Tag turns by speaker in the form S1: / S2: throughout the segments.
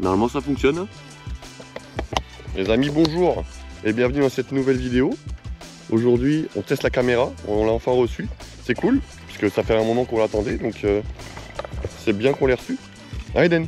S1: Normalement ça fonctionne. Hein. Les amis, bonjour et bienvenue dans cette nouvelle vidéo. Aujourd'hui on teste la caméra, on l'a enfin reçue. C'est cool, puisque ça fait un moment qu'on l'attendait, donc c'est bien qu'on l'ait reçue. Ah Eden,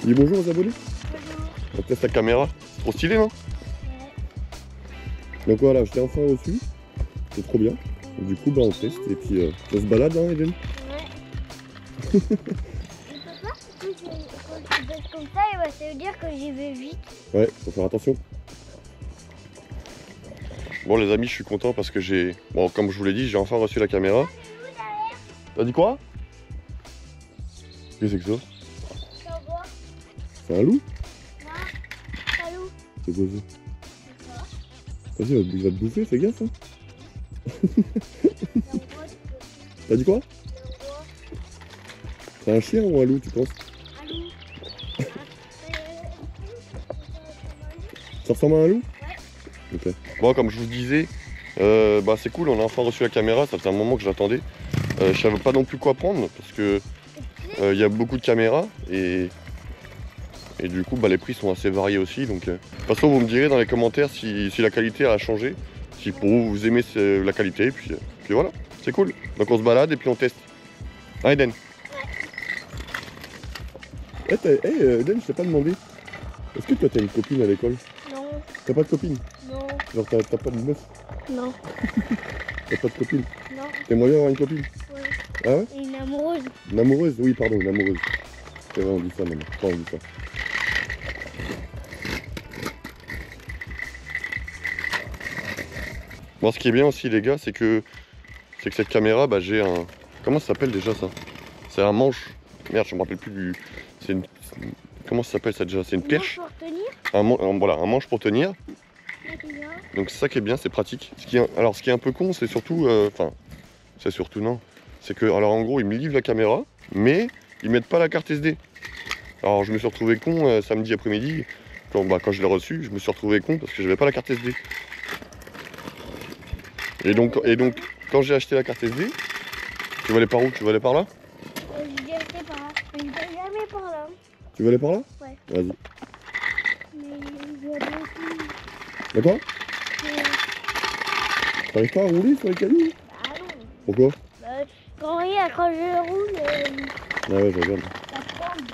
S1: dis bonjour aux abonnés.
S2: Bonjour.
S1: On teste la caméra, c'est trop stylé non?
S2: Ouais.
S1: Donc voilà, je l'ai enfin reçu, c'est trop bien. Donc, du coup on teste et puis on se balade hein Eden.
S2: Ouais. Et papa, quand tu baisses comme ça, ça veut dire que j'y vais vite.
S1: Ouais, faut faire attention. Bon les amis, je suis content parce que bon comme je vous l'ai dit, j'ai enfin reçu la caméra. T'as dit quoi? Qu'est-ce que c'est que ça?
S2: Ça va?
S1: C'est un loup?
S2: Non, allô?
S1: C'est quoi ça? Vas-y, il va te bouffer, fais gaffe hein. T'as dit quoi? C'est un chien ou un loup tu penses?
S2: Un loup.
S1: Ça ressemble à un loup?
S2: Ouais.
S1: Ok. Bon comme je vous disais, c'est cool, on a enfin reçu la caméra, ça faisait un moment que je l'attendais. Je savais pas non plus quoi prendre parce que il y a beaucoup de caméras et du coup les prix sont assez variés aussi. Donc, de toute façon vous me direz dans les commentaires si la qualité a changé, si pour vous aimez la qualité, puis voilà, c'est cool. Donc on se balade et puis on teste. Ah Eden. Ouais. Eden, je t'ai pas demandé. Est-ce que toi t'as une copine à l'école?
S2: Non.
S1: T'as pas de copine?
S2: Non.
S1: Genre t'as pas de meuf?
S2: Non.
S1: T'as pas de copine?
S2: Non.
S1: T'aimerais bien avoir une copine?
S2: Ouais.
S1: Ah ouais?
S2: Une amoureuse.
S1: Une amoureuse? Oui pardon, une amoureuse. C'est vrai on dit ça maintenant. Enfin, on dit ça. Bon ce qui est bien aussi les gars, c'est que cette caméra, j'ai un... Comment ça s'appelle déjà ça? C'est un manche. Merde, je me rappelle plus du... C'est une... Comment ça s'appelle ça déjà? C'est une perche?
S2: Pour tenir.
S1: Voilà, un manche pour tenir.
S2: Maintenant.
S1: Donc c'est ça qui est bien, c'est pratique. Alors ce qui est un peu con, c'est surtout... Enfin, c'est surtout non. C'est que, alors en gros, ils me livrent la caméra, mais ils mettent pas la carte SD. Alors je me suis retrouvé con samedi après-midi. Quand je l'ai reçu, je me suis retrouvé con parce que j'avais pas la carte SD. Et donc quand j'ai acheté la carte SD, tu vas aller par où? Tu vas aller par là?
S2: Je vais acheter par là. Je vais jamais par là.
S1: Tu vas aller par là?
S2: Ouais.
S1: Vas-y.
S2: Mais je vais aller aussi.
S1: D'accord? T'arrives pas à rouler sur les canaux?
S2: Ah non.
S1: Pourquoi?
S2: Quand je roule,
S1: Ah ouais, je regarde.
S2: ça tombe.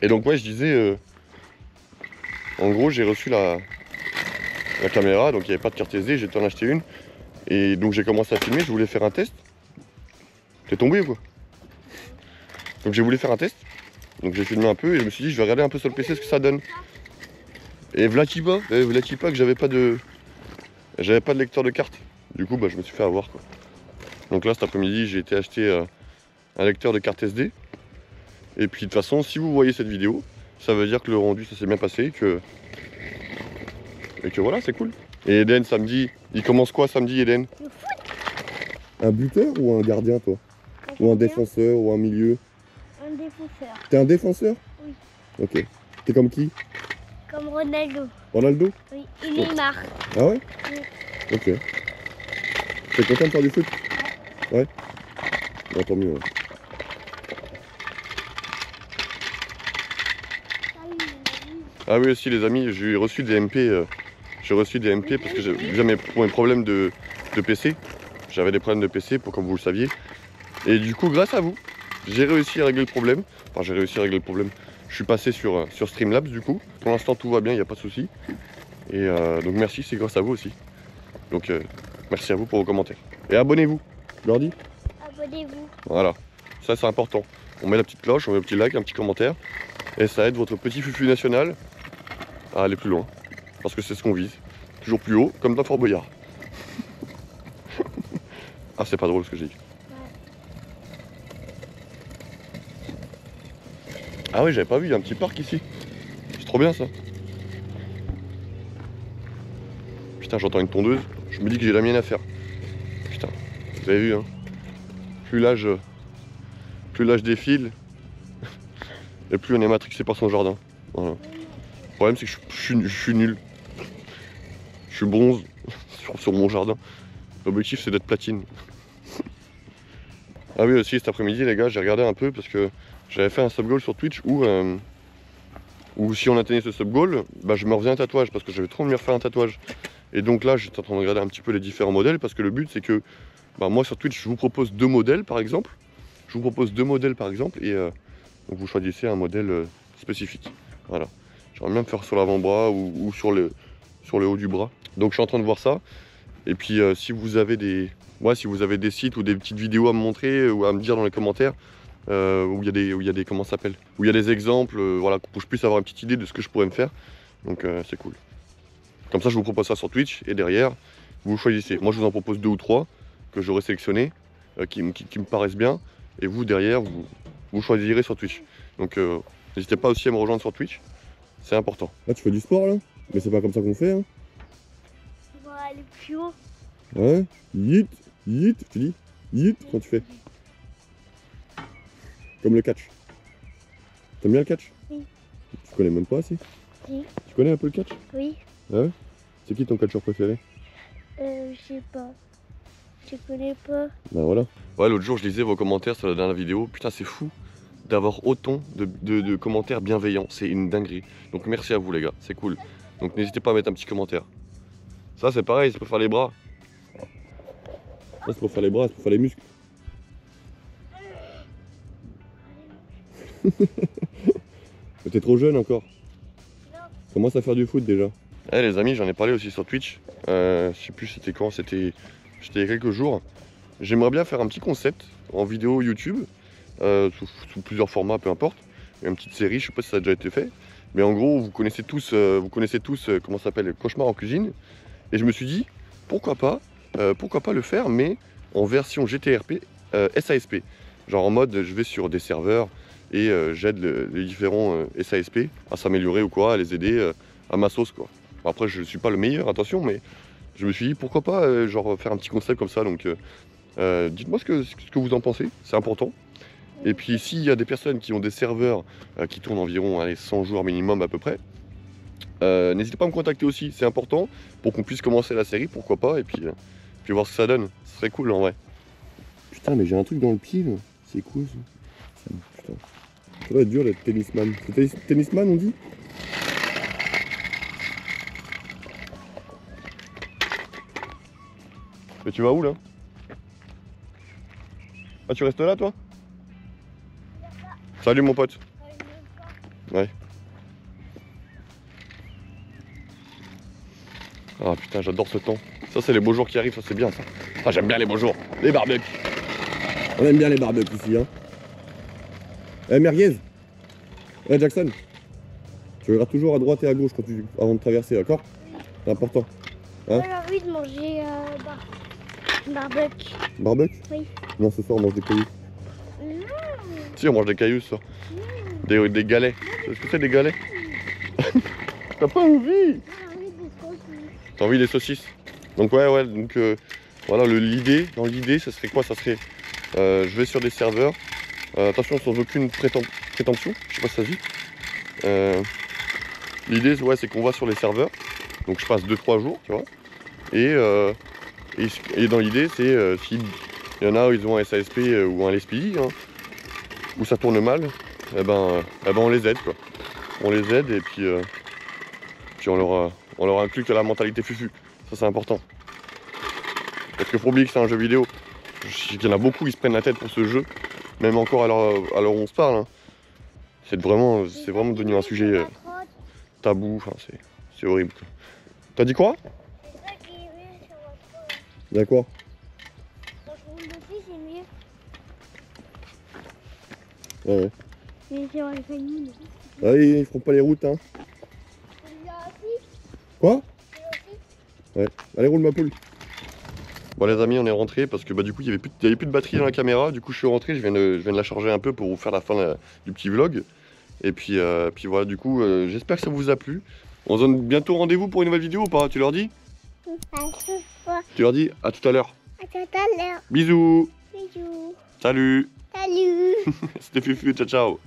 S1: Et donc ouais, je disais, en gros j'ai reçu la caméra, donc il n'y avait pas de carte SD, j'ai été en acheter une. Et donc j'ai commencé à filmer, je voulais faire un test. T'es tombé ou quoi? Donc j'ai voulu faire un test. Donc j'ai filmé un peu et je me suis dit je vais regarder un peu sur le PC ce que ça donne. Et v'là-t-y pas que j'avais pas de lecteur de carte. Du coup je me suis fait avoir quoi. Donc là cet après-midi j'ai été acheter un lecteur de carte SD. Et puis de toute façon si vous voyez cette vidéo, ça veut dire que le rendu ça s'est bien passé et que voilà c'est cool. Et Eden samedi, il commence quoi samedi Eden?
S2: Le foot.
S1: Un buteur ou un gardien toi? Ou un défenseur ou un milieu?
S2: Un défenseur.
S1: T'es un défenseur?
S2: Oui.
S1: Ok. T'es comme qui?
S2: Comme Ronaldo.
S1: Ronaldo?
S2: Oui. Et Neymar.
S1: Ah ouais?
S2: Oui.
S1: Ok. T'es content de faire du foot? Ouais. Bon, tant mieux. Ouais. Ah oui aussi les amis, j'ai reçu des MP. J'ai reçu des MP parce que j'ai pour mes problèmes de PC. J'avais des problèmes de PC comme vous le saviez. Et du coup grâce à vous, j'ai réussi à régler le problème. Enfin j'ai réussi à régler le problème. Je suis passé sur Streamlabs du coup. Pour l'instant tout va bien, il n'y a pas de souci. Et donc merci, c'est grâce à vous aussi. Donc merci à vous pour vos commentaires. Et abonnez-vous, je leur dis.
S2: Abonnez-vous.
S1: Voilà, ça c'est important. On met la petite cloche, on met un petit like, un petit commentaire. Et ça aide votre petit fufu national à aller plus loin. Parce que c'est ce qu'on vise. Toujours plus haut, comme dans Fort Boyard. Ah c'est pas drôle ce que j'ai dit. Ah oui, j'avais pas vu, il y a un petit parc ici. C'est trop bien ça. Putain, j'entends une tondeuse. Je me dis que j'ai la mienne à faire. Putain, vous avez vu hein. Plus l'âge défile, et plus on est matrixé par son jardin. Voilà. Le problème c'est que je suis nul. Je suis bronze sur mon jardin. L'objectif c'est d'être platine. Ah oui aussi cet après-midi les gars, j'ai regardé un peu parce que j'avais fait un sub goal sur Twitch où ou si on atteignait ce sub-goal, bah, je me refaisais un tatouage parce que j'avais trop envie de me refaire un tatouage. Et donc là, j'étais en train de regarder un petit peu les différents modèles parce que le but, c'est que bah, moi sur Twitch, je vous propose 2 modèles par exemple. Je vous propose 2 modèles par exemple et donc vous choisissez un modèle spécifique. Voilà. J'aimerais bien me faire sur l'avant-bras ou sur le haut du bras. Donc je suis en train de voir ça. Et puis si vous avez des sites ou des petites vidéos à me montrer ou à me dire dans les commentaires où il y a des comment ça s'appelle, où il y a des exemples, voilà, pour que je puisse avoir une petite idée de ce que je pourrais me faire. Donc c'est cool. Comme ça je vous propose ça sur Twitch et derrière vous choisissez. Moi je vous en propose 2 ou 3 que j'aurais sélectionnés qui me paraissent bien et vous derrière vous choisirez sur Twitch. Donc n'hésitez pas aussi à me rejoindre sur Twitch, c'est important. Là tu fais du sport là, mais c'est pas comme ça qu'on fait hein.
S2: On va aller plus haut.
S1: Ouais, yeet, tu dis yeet quand tu fais. Comme le catch. T'aimes bien le catch?
S2: Oui.
S1: Tu connais même pas si?
S2: Si.
S1: Tu connais un peu le catch?
S2: Oui.
S1: Ouais. C'est qui ton catcheur préféré?
S2: Je sais pas. Je connais pas.
S1: Bah voilà. Ouais, l'autre jour je lisais vos commentaires sur la dernière vidéo. Putain, c'est fou d'avoir autant de commentaires bienveillants. C'est une dinguerie. Donc merci à vous les gars, c'est cool. Donc n'hésitez pas à mettre un petit commentaire. Ça c'est pareil, c'est pour faire les bras. Ça c'est pour faire les bras, c'est pour faire les muscles. T'es trop jeune encore.
S2: Non.
S1: Commence à faire du foot déjà. Eh les amis, j'en ai parlé aussi sur Twitch. Je sais plus c'était quand, c'était il y a quelques jours. J'aimerais bien faire un petit concept en vidéo YouTube, sous plusieurs formats, peu importe. Une petite série, je sais pas si ça a déjà été fait. Mais en gros, vous connaissez tous comment ça s'appelle, Cauchemar en cuisine. Et je me suis dit, pourquoi pas le faire, mais en version GTRP SASP. Genre en mode, je vais sur des serveurs et j'aide les différents SASP à s'améliorer ou quoi, à les aider à ma sauce quoi. Après, je suis pas le meilleur, attention, mais je me suis dit, pourquoi pas genre faire un petit concept comme ça. Donc dites-moi ce que vous en pensez, c'est important. Et puis s'il y a des personnes qui ont des serveurs qui tournent environ 100 jours minimum à peu près, n'hésitez pas à me contacter aussi, c'est important pour qu'on puisse commencer la série, pourquoi pas, et puis voir ce que ça donne. Ce serait cool en vrai. Putain, mais j'ai un truc dans le pied là, c'est quoi ça? Putain, ça doit être dur d'être tennisman. C'est tennisman on dit? Mais tu vas où là? Ah, tu restes là toi? Salut mon pote. Ouais. Ah putain, j'adore ce temps. Ça c'est les beaux jours qui arrivent, ça c'est bien ça. Ah j'aime bien les beaux jours. Les barbecues. On aime bien les barbecues ici hein. Eh merguez. Eh Jackson. Tu regardes toujours à droite et à gauche avant de traverser, d'accord? C'est important. Hein?
S2: J'ai envie de manger barbecue.
S1: Barbecue?
S2: Oui.
S1: Non, ce soir on mange des cailloux.
S2: Non.
S1: Si, on mange des cailloux ce soir. Des galets. Est-ce que c'est des galets? T'as pas envie? T'as envie des saucisses? Donc ouais, donc voilà, dans l'idée, ça serait quoi? Ça serait, je vais sur des serveurs, attention sans aucune prétention, je sais pas si ça se dit. L'idée, ouais, c'est qu'on va sur les serveurs, donc je passe 2-3 jours, tu vois, et dans l'idée, c'est s'il y en a où ils ont un SASP ou un LSPI, hein, où ça tourne mal, eh ben on les aide quoi. On les aide et puis on leur inculque la mentalité fufu. Ça c'est important. Parce qu'il faut oublier que c'est un jeu vidéo. Je sais qu'il y en a beaucoup qui se prennent la tête pour ce jeu. Même encore à l'heure où on se parle. Hein. C'est vraiment devenu un sujet tabou. Enfin, c'est horrible. T'as dit quoi? D'accord. Ouais. Ah, ils feront pas les routes hein. Quoi? Ouais. Allez roule ma poule. Bon les amis on est rentré parce que du coup il y avait plus de batterie dans la caméra. Du coup je suis rentré, je viens de la charger un peu pour vous faire la fin du petit vlog. Et puis voilà du coup j'espère que ça vous a plu. On se donne bientôt rendez-vous pour une nouvelle vidéo ou pas? Tu leur dis? Tu leur dis à tout à l'heure.
S2: À tout à l'heure.
S1: Bisous.
S2: Bisous.
S1: Salut.
S2: Salut.
S1: C'était Fufu, ciao ciao.